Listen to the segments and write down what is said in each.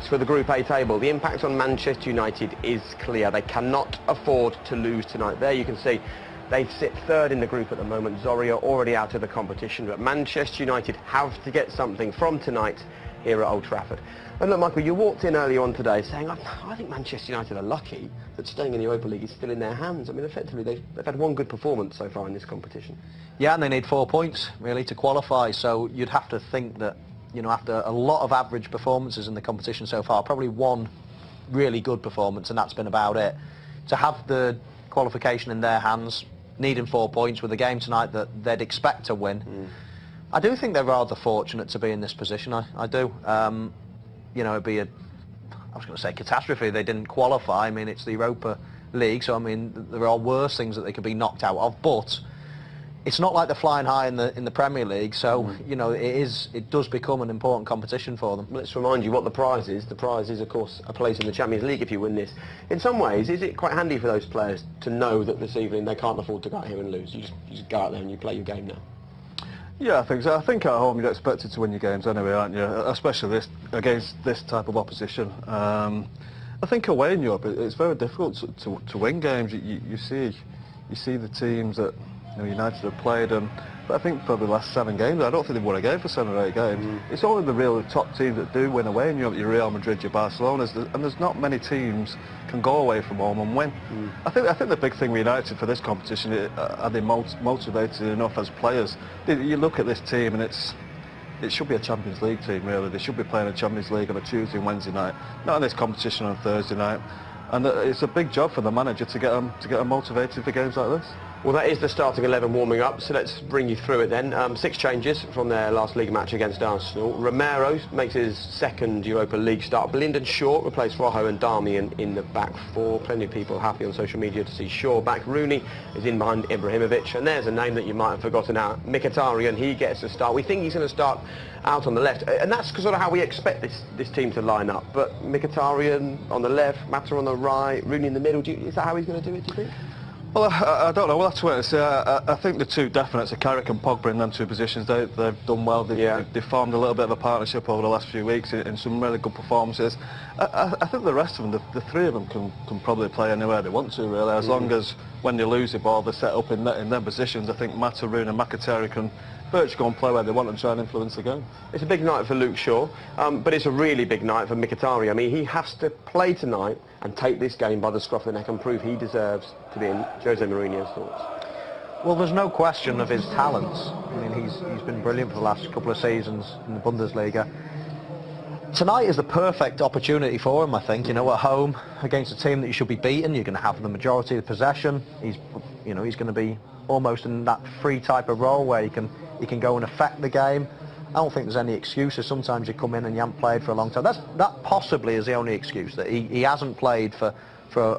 For the Group A table, the impact on Manchester United is clear. They cannot afford to lose tonight. There you can see they sit third in the group at the moment. Zorya already out of the competition, but Manchester United have to get something from tonight here at Old Trafford. And look, Michael, you walked in early on today saying, I think Manchester United are lucky that staying in the Europa League is still in their hands. I mean, effectively, they've had one good performance so far in this competition. Yeah, and they need 4 points, really, to qualify. So you'd have to think that, you know, after a lot of average performances in the competition so far, probably one really good performance, and that's been about it. To have the qualification in their hands, needing 4 points with a game tonight that they'd expect to win, I do think they're rather fortunate to be in this position. I do. You know, it'd be I was going to say catastrophe if they didn't qualify. I mean, it's the Europa League, so I mean, there are worse things that they could be knocked out of, but it's not like they're flying high in the Premier League, so you know, it does become an important competition for them. Let's remind you what the prize is. The prize is, of course, a place in the Champions League if you win this. In some ways, is it quite handy for those players to know that this evening they can't afford to go out here and lose? You just go out there and you play your game now. Yeah, I think so. I think at home you're expected to win your games anyway, aren't you? Especially against this type of opposition. I think away in Europe it's very difficult to win games. You see the teams that, you know, United have played, but I think probably the last 7 games, I don't think they've won a game for 7 or 8 games. It's only the real top teams that do win away in Europe, your Real Madrid, your Barcelona's, and there's not many teams can go away from home and win. I think the big thing with United for this competition is, are they motivated enough as players? You look at this team and it should be a Champions League team, really. They should be playing a Champions League on a Tuesday and Wednesday night, not in this competition on a Thursday night. And it's a big job for the manager to get them motivated for games like this. Well, that is the starting 11 warming up, so let's bring you through it then. 6 changes from their last league match against Arsenal. Romero makes his second Europa League start. Blind Shaw replaced Rojo and Darmian in the back 4. Plenty of people happy on social media to see Shaw back. Rooney is in behind Ibrahimovic, and there's a name that you might have forgotten out. Mkhitarya, and he gets a start. We think he's going to start out on the left, and that's sort of how we expect this team to line up. But Mkhitarya on the left, Mata on the right, Rooney in the middle. Is that how he's going to do it, do you think? Well, I don't know. We'll have to wait and see. I think the two definites are Carrick and Pogba in them 2 positions. They've done well. They've formed a little bit of a partnership over the last few weeks in some really good performances. I think the rest of them, the 3 of them, can probably play anywhere they want to, really, as long as when they lose the ball, they're set up in their positions. I think Mata, Rooney and Mkhitarya can virtually go and play where they want and try and influence the game. It's a big night for Luke Shaw, but it's a really big night for Mkhitarya. I mean, he has to play tonight and take this game by the scruff of the neck and prove he deserves to be in. Jose Mourinho's thoughts? Well, there's no question of his talents. I mean, he's been brilliant for the last couple of seasons in the Bundesliga. Tonight is the perfect opportunity for him, I think. You know, at home against a team that you should be beating, you're going to have the majority of possession. He's going to be almost in that free type of role where he can go and affect the game. I don't think there's any excuses. Sometimes you come in and you haven't played for a long time. That possibly is the only excuse, that he hasn't played for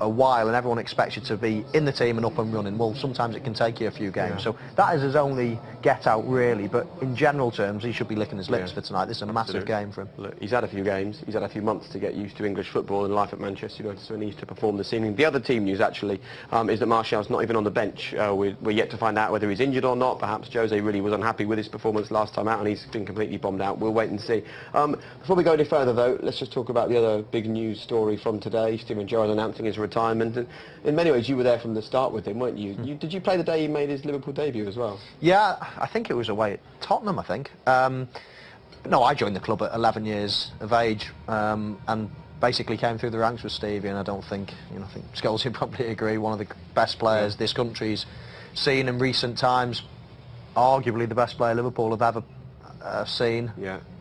a while and everyone expects you to be in the team and up and running. Well, sometimes it can take you a few games. So that is his only get out, really. But in general terms, he should be licking his lips for tonight. This is a massive game for him. Look, he's had a few games. He's had a few months to get used to English football and life at Manchester United, so he needs to perform this evening. The other team news, actually, is that Martial's not even on the bench. We're yet to find out whether he's injured or not. Perhaps Jose really was unhappy with his performance last time out and he's been completely bombed out. We'll wait and see. Before we go any further, though, let's just talk about the other big news story from today. Steven Gerrard announcing his retirement. In many ways, you were there from the start with him, weren't you? Did you play the day he made his Liverpool debut as well? Yeah, I think it was away at Tottenham, I think. No, I joined the club at 11 years of age and basically came through the ranks with Stevie, and I think Scholes would probably agree, one of the best players this country's seen in recent times, arguably the best player Liverpool have ever seen.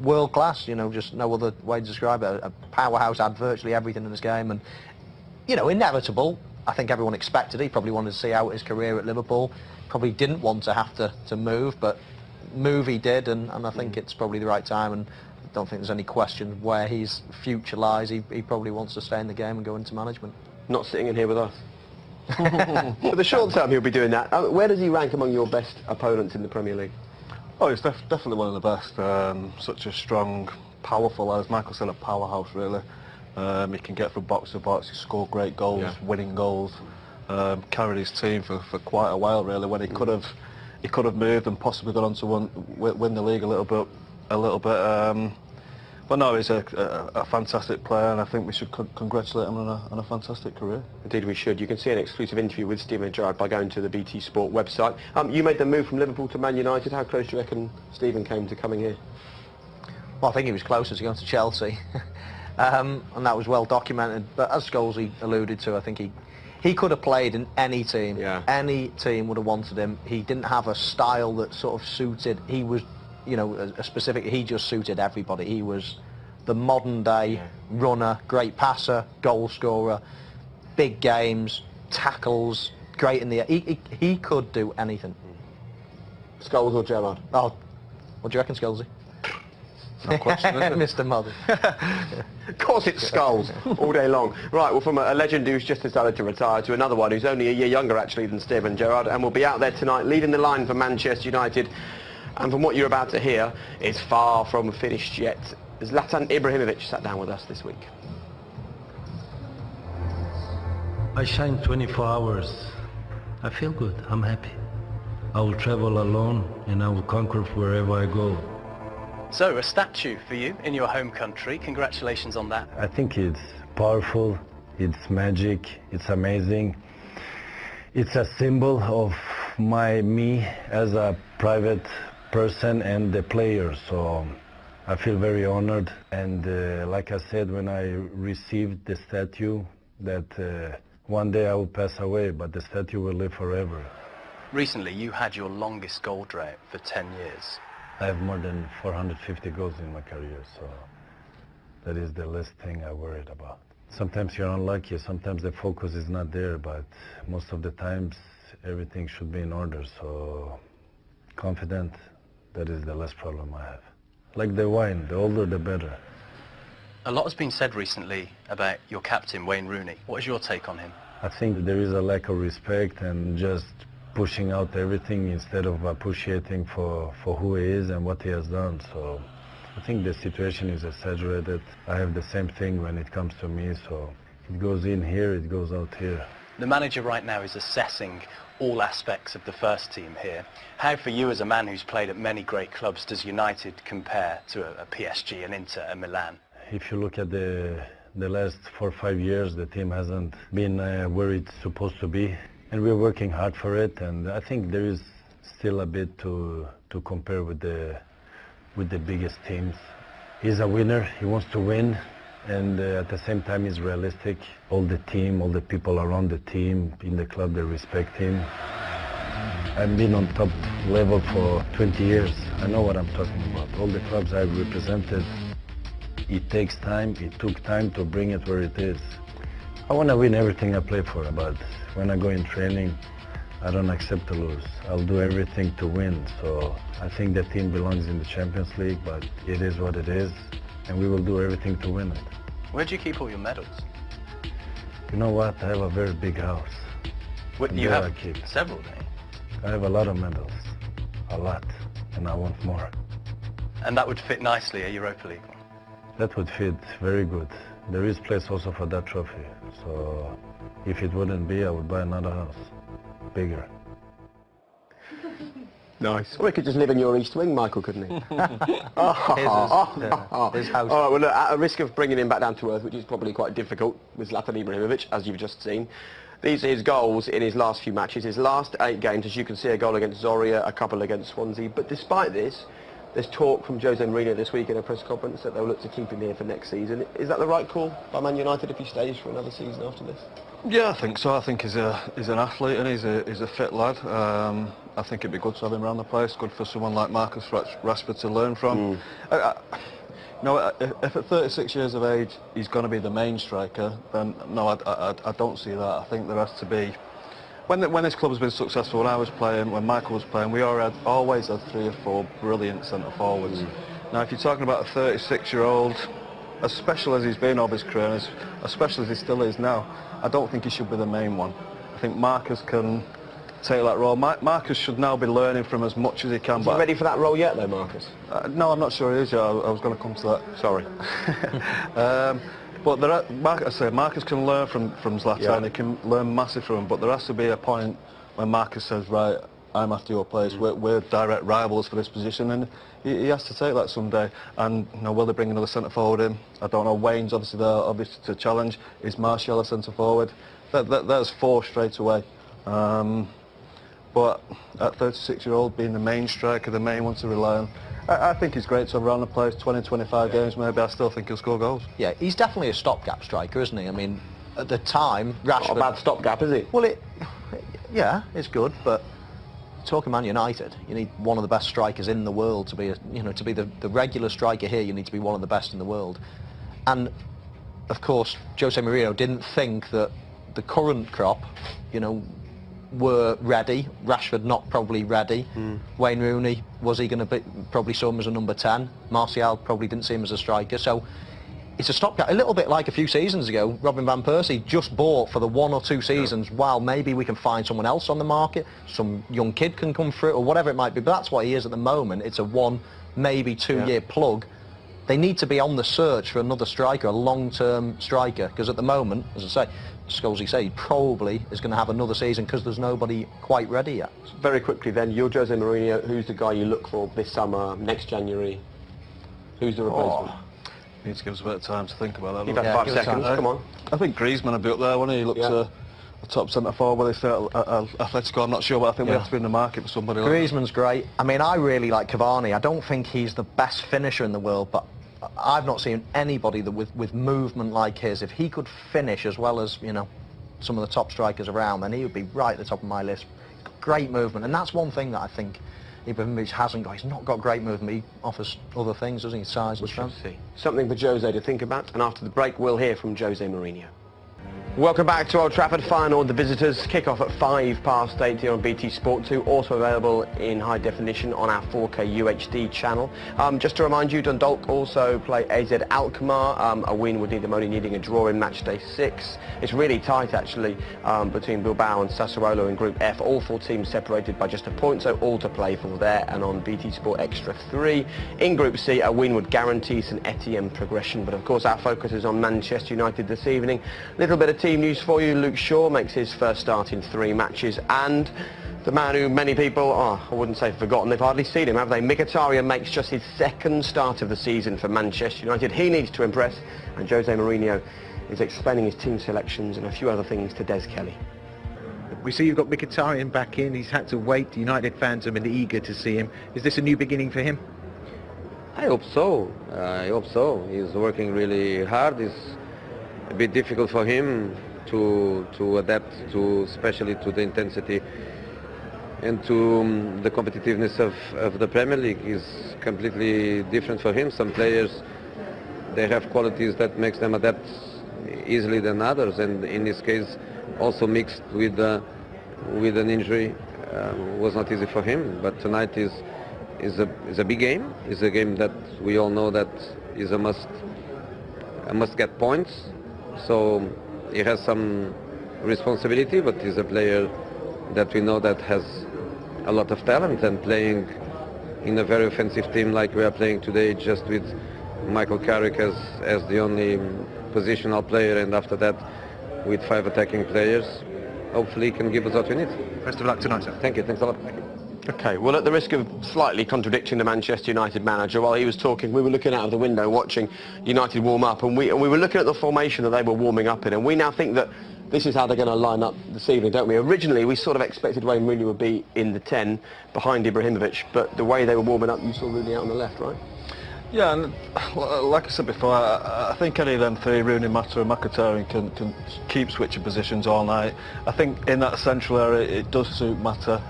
World class, just no other way to describe it. A powerhouse, had virtually everything in this game, and inevitable. I think everyone expected it. He probably wanted to see out his career at Liverpool. Probably didn't want to have to move, but move he did, and I think it's probably the right time, and I don't think there's any question where his future lies. He probably wants to stay in the game and go into management. Not sitting in here with us. For the short term he'll be doing that. Where does he rank among your best opponents in the Premier League? Oh, he's definitely one of the best. Such a strong, powerful, as Michael said, a powerhouse, really. He can get from box to box, he scored great goals, winning goals, carried his team for quite a while, really, when he could have moved and possibly gone on to win the league a little bit But no, he's a fantastic player, and I think we should congratulate him on a fantastic career. Indeed we should. You can see an exclusive interview with Steven Gerrard by going to the BT Sport website. You made the move from Liverpool to Man United. How close do you reckon Steven came to coming here? Well, I think he was closer to going to Chelsea, and that was well documented. But as Scholesy alluded to, I think he could have played in any team. Yeah. Any team would have wanted him. He didn't have a style that sort of suited. He was, you know, a specific. He just suited everybody. He was the modern day runner, great passer, goal scorer, big games, tackles, great in the air. He could do anything. Scholes or Gerrard? Oh, what do you reckon, Scholesy? No question, is it? Mr. Mother. Of course it's Scholes all day long. Right, well, from a legend who's just decided to retire to another one who's only a year younger actually than Steven Gerrard, and will be out there tonight leading the line for Manchester United. And from what you're about to hear, it's far from finished yet. Zlatan Ibrahimovic sat down with us this week. I shine 24 hours. I feel good. I'm happy. I will travel alone and I will conquer wherever I go. So, a statue for you in your home country. Congratulations on that. I think it's powerful, it's magic, it's amazing. It's a symbol of me as a private person and the player, so I feel very honored. And like I said, when I received the statue, that one day I will pass away, but the statue will live forever. Recently, you had your longest goal drought for 10 years. I have more than 450 goals in my career, so that is the least thing I worried about. Sometimes you're unlucky, sometimes the focus is not there, but most of the times everything should be in order, so confident, that is the less problem I have. Like the wine, the older the better. A lot has been said recently about your captain, Wayne Rooney. What is your take on him? I think there is a lack of respect and just pushing out everything instead of appreciating for who he is and what he has done. So I think the situation is exaggerated. I have the same thing when it comes to me, so it goes in here, it goes out here. The manager right now is assessing all aspects of the first team here. How, for you as a man who's played at many great clubs, does United compare to a PSG, an Inter, a Milan? If you look at the last 4 or 5 years, the team hasn't been where it's supposed to be. And we're working hard for it, and I think there is still a bit to compare with the biggest teams. He's a winner, he wants to win, and at the same time he's realistic. All the team, all the people around the team, in the club, they respect him. I've been on top level for 20 years. I know what I'm talking about. All the clubs I've represented, it takes time, it took time to bring it where it is. I want to win everything I play for, but when I go in training, I don't accept to lose. I'll do everything to win. So I think the team belongs in the Champions League, but it is what it is, and we will do everything to win it. Where do you keep all your medals? You know what? I have a very big house. What, you There have I keep. several, don't you? I have a lot of medals, a lot, and I want more. And that would fit nicely a Europa League one. That would fit very good. There is place also for that trophy, so if it wouldn't be, I would buy another house, bigger. Nice. Or he could just live in your East Wing, Michael, couldn't he? His house. All right, well, look, at a risk of bringing him back down to earth, which is probably quite difficult with Zlatan Ibrahimovic, as you've just seen, these are his goals in his last few matches. His last 8 games, as you can see, a goal against Zorya, a couple against Swansea. But despite this, there's talk from Jose Mourinho this week in a press conference that they'll look to keep him here for next season. Is that the right call by Man United if he stays for another season after this? Yeah, I think so. I think he's an athlete and he's a fit lad. I think it'd be good to have him around the place. Good for someone like Marcus Rashford to learn from. You know, if at 36 years of age he's going to be the main striker, then no, I don't see that. I think there has to be. When this club has been successful, when I was playing, when Michael was playing, we always had 3 or 4 brilliant centre forwards. Now, if you're talking about a 36-year-old, as special as he's been over his career, and as special as he still is now, I don't think he should be the main one. I think Marcus can take that role. Marcus should now be learning from as much as he can. Is he ready for that role yet, though, Marcus? No, I'm not sure he is yet. I was going to come to that. Sorry. But Marcus can learn from Zlatan. Yeah. He can learn massive from him. But there has to be a point when Marcus says, right, I'm after your place. We're direct rivals for this position, and he has to take that someday. And will they bring another centre forward in? I don't know. Wayne's obviously there, obviously to challenge. Is Martial a centre forward? That's 4 straight away. But at 36-year-old, being the main striker, the main one to rely on, I think he's great to have around the place. 20, 25 games maybe. I still think he'll score goals. Yeah, he's definitely a stopgap striker, isn't he? I mean, at the time, Rashford... Not a bad stopgap, is he? Well, yeah, it's good, but talking Man United, you need one of the best strikers in the world to be, to be the regular striker here. You need to be one of the best in the world, and of course, Jose Mourinho didn't think that the current crop, were ready. Rashford not probably ready. Wayne Rooney, was he going to be? Probably saw him as a number 10. Martial probably didn't see him as a striker. So it's a stopgap, a little bit like a few seasons ago. Robin van Persie just bought for the 1 or 2 seasons. Wow, maybe we can find someone else on the market. Some young kid can come through, or whatever it might be. But that's what he is at the moment. It's a 1, maybe 2-year plug. They need to be on the search for another striker, a long-term striker, because at the moment, as I say, Scholesy said, he probably is going to have another season because there's nobody quite ready yet. Very quickly then, you're Jose Mourinho. Who's the guy you look for this summer, next January? Who's the replacement? Needs to give us a bit of time to think about that. You've had 5 seconds, come on. I think Griezmann would be up there, wouldn't he? He looks a top centre forward. They stay at Atletico, I'm not sure, but I think we have to be in the market for somebody like Griezmann's great. I mean, I really like Cavani. I don't think he's the best finisher in the world, but I've not seen anybody that with movement like his. If he could finish as well as, some of the top strikers around, then he would be right at the top of my list. Great movement, and that's one thing that I think Ibrahimovic hasn't got. He's not got great movement. He offers other things, doesn't he? Size and strength. Something for Jose to think about, and after the break we'll hear from Jose Mourinho. Welcome back to Old Trafford. Feyenoord, the visitors, kick off at 8:05 here on BT Sport 2, also available in high definition on our 4K UHD channel. Just to remind you, Dundalk also play AZ Alkmaar. A win would need them only needing a draw in match day 6. It's really tight actually between Bilbao and Sassuolo in Group F. All 4 teams separated by just a point, so all to play for there. And on BT Sport Extra 3, in Group C, a win would guarantee St Etienne progression. But of course our focus is on Manchester United this evening. A little bit of team news for you. Luke Shaw makes his first start in 3 matches, and the man who many people, I wouldn't say forgotten, they've hardly seen him, have they? Mkhitarya makes just his 2nd start of the season for Manchester United. He needs to impress, and Jose Mourinho is explaining his team selections and a few other things to Des Kelly. We see you've got Mkhitaryan back in. He's had to wait. United fans have been eager to see him. Is this a new beginning for him? I hope so. He's working really hard. It's a bit difficult for him to adapt to, especially to the intensity and to the competitiveness of the Premier League. Is completely different for him. Some players, they have qualities that makes them adapt easily than others, and in this case also mixed with an injury was not easy for him. But tonight is a big game. Is a game that we all know that is a must get points. So he has some responsibility, but he's a player that we know that has a lot of talent, and playing in a very offensive team like we are playing today, just with Michael Carrick as the only positional player, and after that with 5 attacking players, hopefully he can give us what we need. Best of luck tonight, sir. Thank you, thanks a lot. Okay, well, at the risk of slightly contradicting the Manchester United manager, while he was talking, we were looking out of the window watching United warm up, and we were looking at the formation that they were warming up in, and we now think that this is how they're going to line up this evening, don't we? Originally, we sort of expected Wayne Rooney would be in the 10 behind Ibrahimovic, but the way they were warming up, you saw Rooney out on the left, right? Yeah, and like I said before, I think any of them 3, Rooney, Mata and Mkhitaryan, can keep switching positions all night. I think in that central area it does suit Mata.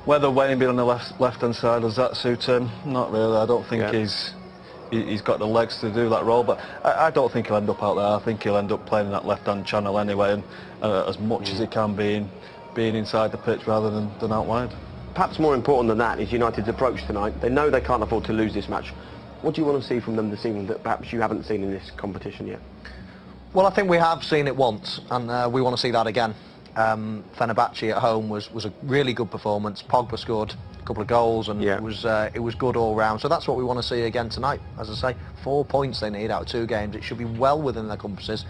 Whether Wayne being on the left-hand side, does that suit him? Not really. I don't think he's got the legs to do that role, but I don't think he'll end up out there. I think he'll end up playing in that left-hand channel anyway, and as much as he can being inside the pitch rather than out wide. Perhaps more important than that is United's approach tonight. They know they can't afford to lose this match. What do you want to see from them this evening that perhaps you haven't seen in this competition yet? Well, I think we have seen it once, and we want to see that again. Fenerbahce at home was a really good performance. Pogba scored a couple of goals, and it was good all round. So that's what we want to see again tonight. As I say, 4 points they need out of 2 games. It should be well within their compasses.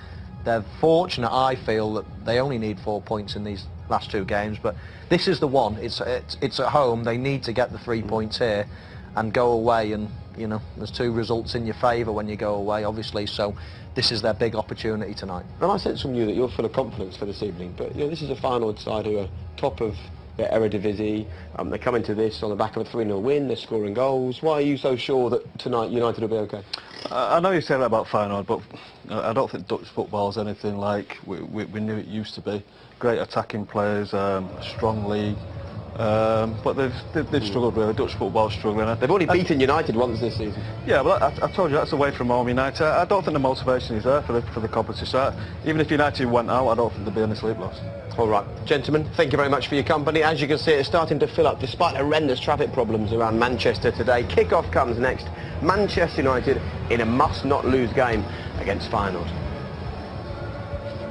They're fortunate, I feel, that they only need 4 points in these last two games, but this is the one. It's at home. They need to get the 3 points here and go away, and you know there's two results in your favour when you go away, obviously, so this is their big opportunity tonight. And I sense from you that you're full of confidence for this evening, but you know this is a Feyenoord side who are top of their Eredivisie. They come into this on the back of a 3-0 win, they're scoring goals. Why are you so sure that tonight United will be okay? I know you say that about Feyenoord, but I don't think Dutch football is anything like we knew it used to be. Great attacking players, strong league, but they've struggled really. Dutch football's struggling. They've only beaten United once this season. Yeah, well, I told you that's away from home United. I don't think the motivation is there for the competition. Even if United went out, I don't think there'd be any sleep lost. All right, gentlemen, thank you very much for your company. As you can see, it's starting to fill up despite horrendous traffic problems around Manchester today. Kick-off comes next. Manchester United in a must-not-lose game against Feyenoord.